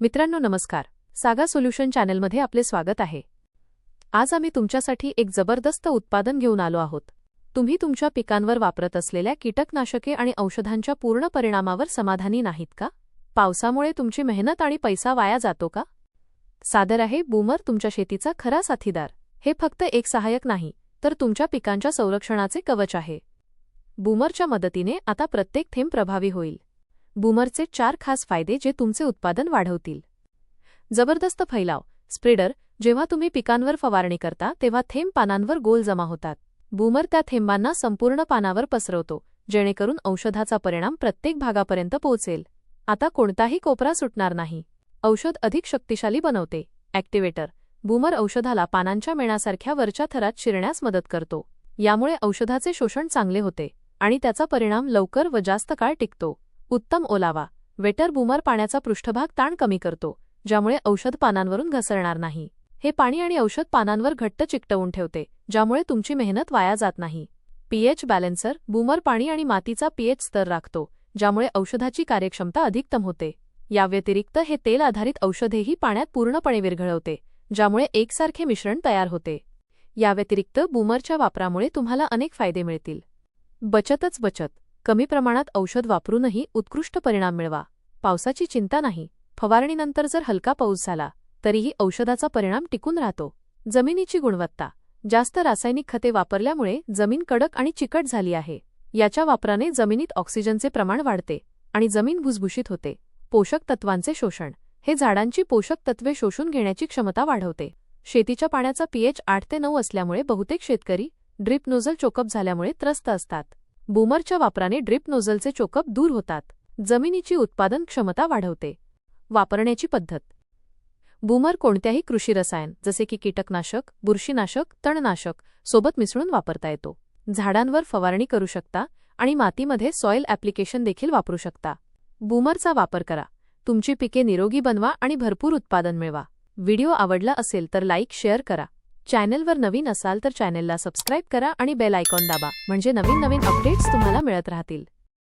मित्रांनो नमस्कार, सागा सोल्युशन चॅनलमध्ये आपले स्वागत आहे। आज आम्ही तुमच्यासाठी एक जबरदस्त उत्पादन घेऊन आलो आहोत। तुम्ही तुमच्या पिकांवर वापरत असलेल्या कीटकनाशके आणि औषधांच्या पूर्ण परिणामावर समाधानी नाहीत का? पावसामुळे तुमची मेहनत आणि पैसा वाया जातो का? सादर आहे बूमर, तुमच्या शेतीचा खरा साथीदार। हे फक्त एक सहाय्यक नाही, तर तुमच्या पिकांच्या संरक्षणाचे कवच आहे। बूमरच्या मदतीने आता प्रत्येक थेंब प्रभावी होईल। बूमरचे 4 खास फायदे जे तुमचे उत्पादन वाढवतील। जबरदस्त फैलाव स्प्रेडर, जेव्हा तुम्ही पिकांवर फवारणी करता तेव्हा थेंब पानांवर गोल जमा होतात। बूमर त्या थेंबांना संपूर्ण पानावर पसरवतो, जेणेकरून औषधाचा परिणाम प्रत्येक भागापर्यंत पोहोचेल। आता कोणताही कोपरा सुटणार नाही। औषध अधिक शक्तिशाली बनवते। ॲक्टिवेटर, बूमर औषधाला पानांच्या मेणासारख्या वरच्या थरात शिरण्यास मदत करतो। यामुळे औषधाचे शोषण चांगले होते आणि त्याचा परिणाम लवकर व जास्त काळ टिकतो। उत्तम ओलावा वेटर, बूमर पाण्याचा पृष्ठभाग ताण कमी करतो, ज्यामुळे औषध पानांवरून घसरणार नाही। हे पाणी आणि औषध पानांवर घट्ट चिकटवून ठेवते, ज्यामुळे तुमची मेहनत वाया जात नाही। पीएच बॅलन्सर, बूमर पाणी आणि मातीचा पीएच स्तर राखतो, ज्यामुळे औषधाची कार्यक्षमता अधिकतम होते। या व्यतिरिक्त हे तेल आधारित औषधेही पाण्यात पूर्णपणे विरघळवते, ज्यामुळे एकसारखे मिश्रण तयार होते। या व्यतिरिक्त बूमरच्या वापरामुळे तुम्हाला अनेक फायदे मिळतील। बचतच बचत, कमी प्रमाणात औषध वापरूनही उत्कृष्ट परिणाम मिळवा। पावसाची चिंता नाही, फवारणीनंतर जर हलका पाऊस झाला तरीही औषधाचा परिणाम टिकून राहतो। जमिनीची गुणवत्ता, जास्त रासायनिक खते वापरल्यामुळे जमीन कडक आणि चिकट झाली आहे। याच्या वापराने जमिनीत ऑक्सिजनचे प्रमाण वाढते आणि जमीन भुसभुशीत होते। पोषक तत्वांचे शोषण, हे झाडांची पोषक तत्वे शोषून घेण्याची क्षमता वाढवते। शेतीच्या पाण्याचा पीएच 8 ते 9 असल्यामुळे बहुतेक शेतकरी ड्रिप नोझल चोकअप झाल्यामुळे त्रस्त असतात। बूमरच्या वापराने ड्रिप नोझलचे चोकअप दूर होतात। जमिनीची उत्पादन क्षमता वाढवते। वापरण्याची पद्धत, बूमर कोणत्याही कृषी रसायन जसे की कीटकनाशक, बुरशीनाशक, तणनाशक सोबत मिसळून वापरता येतो। झाडांवर फवारणी करू शकता आणि मातीमध्ये सॉइल ॲप्लिकेशन देखील वापरू शकता। बूमरचा वापर करा, तुमची पिके निरोगी बनवा आणि भरपूर उत्पादन मिळवा। व्हिडिओ आवडला असेल तर लाईक शेअर करा। चॅनलवर नवीन असाल तर चॅनलला सबस्क्राईब करा आणि बेल आयकॉन दाबा, म्हणजे नवीन अपडेट्स तुम्हाला मिळत राहतील।